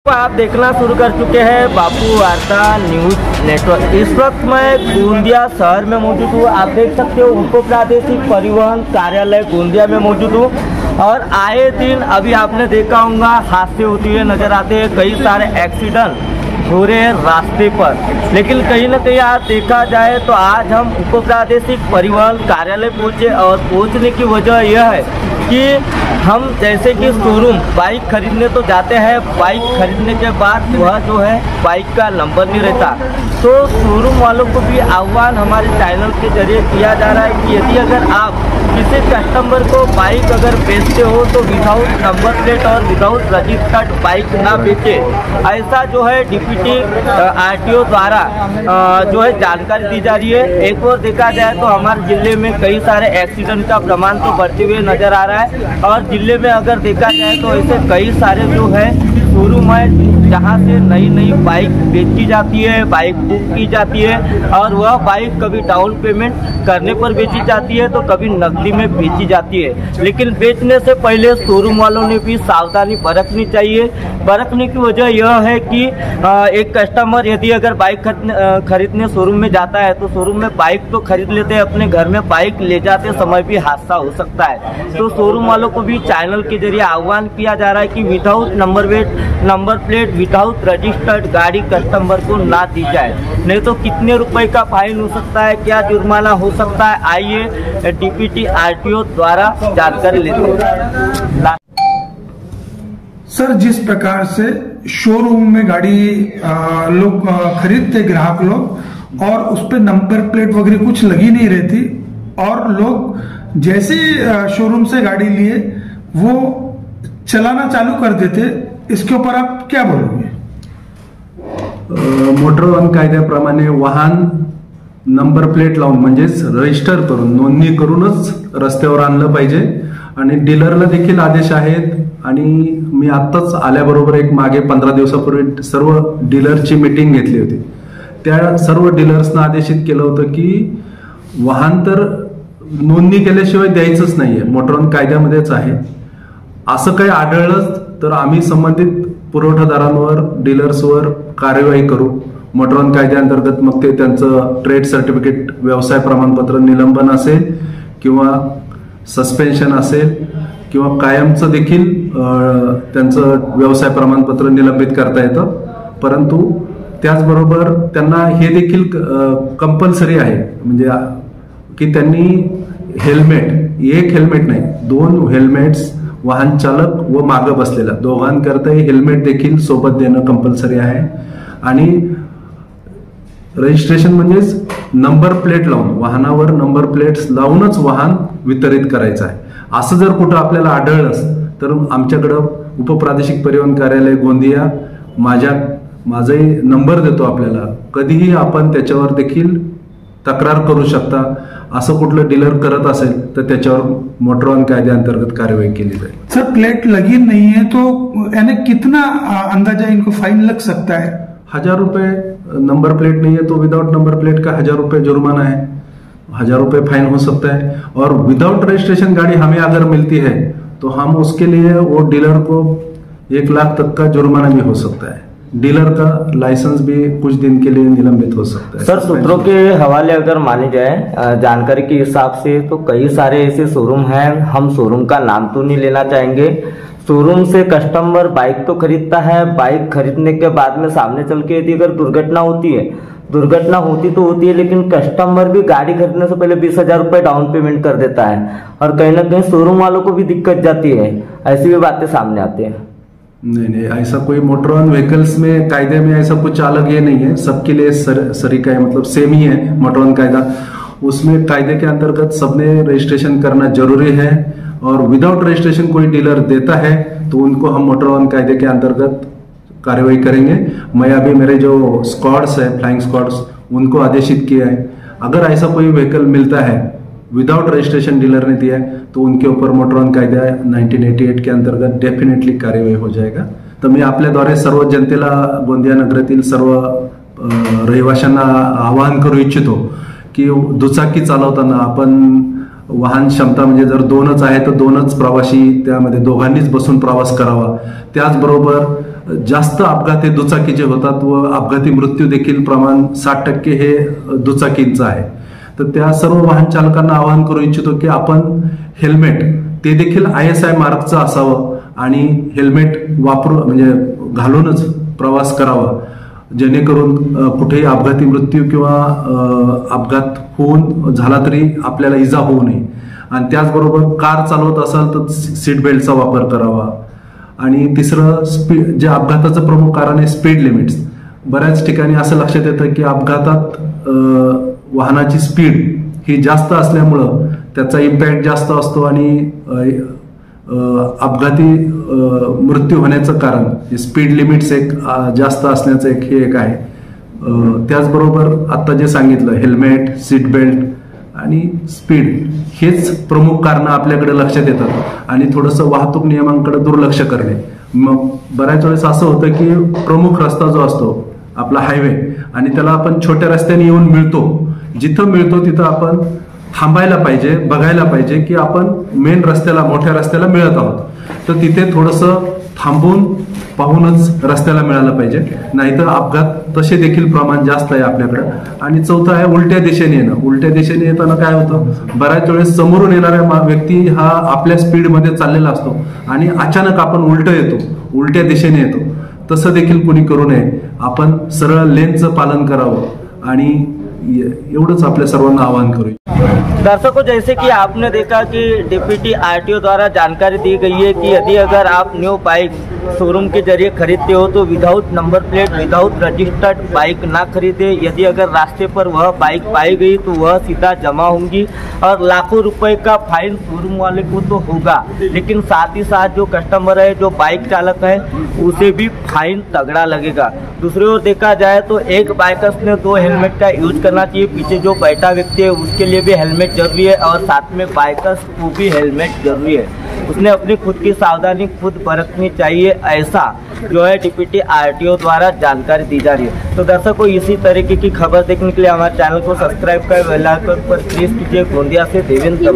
आप देखना शुरू कर चुके हैं बापू वार्ता न्यूज नेटवर्क। इस वक्त मैं गोंदिया शहर में मौजूद हूँ। आप देख सकते हो उप प्रादेशिक परिवहन कार्यालय गोंदिया में मौजूद हूँ और आए दिन अभी आपने देखा होगा हादसे होते हुए नजर आते हैं, कई सारे एक्सीडेंट हो रहे हैं रास्ते पर। लेकिन कहीं ना कहीं आज देखा जाए तो आज हम उप प्रादेशिक परिवहन कार्यालय पहुँचे और पहुँचने की वजह यह है कि हम जैसे कि शोरूम बाइक खरीदने तो जाते हैं, बाइक खरीदने के बाद वह जो है बाइक का नंबर नहीं रहता, तो शोरूम वालों को भी आह्वान हमारे चैनल के जरिए किया जा रहा है कि यदि अगर आप किसी कस्टमर को बाइक अगर बेचते हो तो विदाउट नंबर प्लेट और विदाउट रजिस्टर्ड बाइक ना बेचे। ऐसा जो है डिप्टी आरटीओ द्वारा जो है जानकारी दी जा रही है। एक और देखा जाए तो हमारे जिले में कई सारे एक्सीडेंट का प्रमाण तो बढ़ते हुए नजर आ रहा है और जिले में अगर देखा जाए तो ऐसे कई सारे जो है शोरूम है जहाँ से नई नई बाइक बेची जाती है, बाइक बुक की जाती है और वह बाइक कभी डाउन पेमेंट करने पर बेची जाती है तो कभी नकदी में बेची जाती है। लेकिन बेचने से पहले शोरूम वालों ने भी सावधानी बरतनी चाहिए। बरतने की वजह यह है कि एक कस्टमर यदि अगर बाइक खरीदने शोरूम में जाता है तो शोरूम में बाइक तो खरीद लेते हैं, अपने घर में बाइक ले जाते समय भी हादसा हो सकता है। तो शोरूम वालों को भी चैनल के जरिए आह्वान किया जा रहा है कि without number plate without registered गाड़ी कस्टमर को ना दी जाए, नहीं तो कितने रुपए का फाइन हो सकता है, क्या जुर्माना हो सकता है। आइए डीपीटी आरटीओ द्वारा जानकारी लेते हैं। सर, जिस प्रकार से शोरूम में गाड़ी लोग खरीदते ग्राहक लोग और उस पर नंबर प्लेट वगैरह कुछ लगी नहीं रहती और लोग जैसे शोरूम से गाड़ी लिए वो चलाना चालू कर देते, इसके ऊपर आप क्या बोलोगे? मोटर वाहन कायद्याप्रमाणे वाहन नंबर प्लेट लावून म्हणजेच रजिस्टर करून नोंदणी करूनच रस्त्यावर आणलं पाहिजे आणि डीलरला देखील आदेश आहेत। आणि मी आत्ताच आल्याबरोबर एक मागे 15 दिवसापूर्वी सर्व डीलरची मीटिंग घेतली होती। त्या सर्व डीलर्सना आदेशित केलं होतं की वाहन तर नोंदणी केल्याशिवाय द्यायचंच नाहीये, मोटर वाहन कायद्यामध्येच आहे। असं काही आढळलं तर आम्ही संबंधित पुरवठादारांवर डीलर्सवर कार्यवाही करू। मोटर वाहन कायद्याअंतर्गत मग ते त्यांचं ट्रेड सर्टिफिकेट व्यवसाय प्रमाणपत्र निलंबन असेल किंवा सस्पेन्शन असेल किंवा कायमचं देखील त्यांचं व्यवसाय प्रमाणपत्र निलंबित करता येतं। परंतु त्याचबरोबर त्यांना हे देखील कंपल्सरी आहे म्हणजे की त्यांनी हेल्मेट, एक हेल्मेट नाही 2 हेल्मेट्स वाहन चालक व मागे बसलेला दोघांकरता हेल्मेट देखील सोबत देणं कंपल्सरी आहे। आणि रजिस्ट्रेशन म्हणजेच नंबर प्लेट लावून वाहनावर नंबर प्लेट्स लावूनच वाहन वितरित करायचं आहे। असं जर कुठं आपल्याला आढळलंच तर आमच्याकडं उपप्रादेशिक परिवहन कार्यालय गोंदिया माझाही नंबर देतो आपल्याला, कधीही आपण त्याच्यावर देखील तक्रार करू शकता। असं कुठलं डीलर करत असेल तर त्याच्यावर मोटर वाहन कायद्याअंतर्गत कार्यवाही केली जाईल। सर, प्लेट लगी नहीं है तो यानी कितना अंदाजा इनको फाइन लग सकता है? 1000 रुपए। नंबर प्लेट नहीं है तो विदाउट नंबर प्लेट का 1000 रुपए जुर्माना है, 1000 रुपए फाइन हो सकता है। और विदाउट रजिस्ट्रेशन गाड़ी हमें अगर मिलती है तो हम उसके लिए वो डीलर को 1 लाख तक का जुर्माना भी हो सकता है। डीलर का लाइसेंस भी कुछ दिन के लिए निलंबित हो सकता है। सर, सूत्रों के हवाले अगर माने जाए जानकारी के हिसाब से तो कई सारे ऐसे शोरूम हैं, हम शोरूम का नाम तो नहीं लेना चाहेंगे। शोरूम से कस्टमर बाइक तो खरीदता है, बाइक खरीदने के बाद में सामने चल के यदि अगर दुर्घटना होती है, दुर्घटना होती तो होती है, लेकिन कस्टमर भी गाड़ी खरीदने से पहले 20,000 रुपए डाउन पेमेंट कर देता है और कहीं ना कहीं शोरूम वालों को भी दिक्कत जाती है। ऐसी भी बातें सामने आती है। नहीं, ऐसा कोई मोटर वाहन व्हीकल्स में कायदे में ऐसा कुछ अलग ये नहीं है, सबके लिए सरीका है, मतलब सेम ही है मोटर वाहन कायदा। उसमें कायदे के अंतर्गत सबने रजिस्ट्रेशन करना जरूरी है और विदाउट रजिस्ट्रेशन कोई डीलर देता है तो उनको हम मोटर वाहन कायदे के अंतर्गत कार्रवाई करेंगे। मैं अभी मेरे जो स्क्वाड्स है, फ्लाइंग स्क्वाड्स, उनको आदेशित किया है अगर ऐसा कोई व्हीकल मिलता है विदाउट रजिस्ट्रेशन डीलर ने दिया है तो उनके ऊपर मोटर वाहन कायदा 1988 के अंतर्गत डेफिनेटली कार्यवाही हो जाएगा। तर मी आपल्याद्वारे सर्व जनतेला गोंदिया नगरातील सर्व रहिवाशांना आवाहन करू इच्छितो की दुचाकी चालवताना आपण वाहन क्षमता म्हणजे जर 2च आहे तर 2च प्रवासी त्यामध्ये दोघांनीच बसून प्रवास करावा। त्याचबरोबर जास्त अपघात हे दुचाकीचे होतात व अपघाती मृत्यू देखील प्रमाण 60% हे दुचाकींचं आहे. तर त्या सर्व वाहन चालकांना आवाहन करू इच्छितो की आपण हेल्मेट ते देखील ISI मार्कचं असावं आणि हेल्मेट म्हणजे घालूनच प्रवास करावा, जेणेकरून कुठेही अपघाती मृत्यू किंवा अपघात होऊन झाला तरी आपल्याला इजा होऊ नये. आणि त्याचबरोबर कार चालवत असाल तर सीट बेल्टचा वापर करावा. आणि तिसरं जे अपघाताचं प्रमुख कारण आहे स्पीड लिमिट्स. बऱ्याच ठिकाणी असं लक्षात येतं की अपघातात वाहनाची स्पीड ही जास्त असल्यामुळं त्याचा इम्पॅक्ट जास्त असतो आणि अपघाती मृत्यू होण्याचं कारण स्पीड लिमिट्स जास्त असण्याचं हे एक आहे. त्याचबरोबर आता जे सांगितलं हेल्मेट, सीट बेल्ट आणि स्पीड हेच प्रमुख कारणं आपल्याकडे लक्षात येतात आणि थोडंसं वाहतूक नियमांकडे दुर्लक्ष करणे. मग बऱ्याच वेळेस असं होतं की प्रमुख रस्ता जो असतो आपला हायवे आणि त्याला आपण छोट्या रस्त्याने येऊन मिळतो, जिथं मिळतो तिथं आपण थांबायला पाहिजे, बघायला पाहिजे की आपण मेन रस्त्याला मोठ्या रस्त्याला मिळत आहोत, तर तिथे थोडंसं थांबून पाहूनच रस्त्याला मिळालं पाहिजे, नाहीतर अपघात तसे देखील प्रमाण जास्त आहे आपल्याकडे. आणि चौथं आहे उलट्या दिशेने येणं. उलट्या दिशेने येताना काय होतं, बऱ्याच वेळेस समोरून येणाऱ्या व्यक्ती हा आपल्या स्पीडमध्ये चाललेला असतो आणि अचानक आपण उलट्या दिशेने येतो. तसं देखील कोणी करू नये. आपण सरळ लेनचं पालन करावं आणि एवढंच आपल्या सर्वांना आवाहन करू. दर्शकों, जैसे कि आपने देखा कि डिप्टी RTO द्वारा जानकारी दी गई है कि यदि अगर आप न्यू बाइक शोरूम के जरिए खरीदते हो तो without number plate, without registered bike ना खरीदे. यदि अगर रास्ते पर वह बाइक पाई गई तो वह सीधा जमा होंगी और लाखों रुपए का फाइन शोरूम वाले को तो होगा, लेकिन साथ ही साथ जो कस्टमर है, जो बाइक चालक है, उसे भी फाइन तगड़ा लगेगा. दूसरी ओर देखा जाए तो एक बाइकर्स ने 2 हेलमेट का यूज करना चाहिए. पीछे जो बैठा व्यक्ति है उसके लिए भी हेलमेट जरूरी है और साथ में बाइकर्स को भी हेलमेट जरूरी है. उसने अपनी खुद की सावधानी खुद बरतनी चाहिए, ऐसा जो है डिप्टी RTO द्वारा जानकारी दी जा रही है. तो दर्शकों, इसी तरीके की खबर देखने के लिए हमारे चैनल को सब्सक्राइब कर बेल आइकन पर प्रेस कीजिए. गोंदिया से देवेंद्र।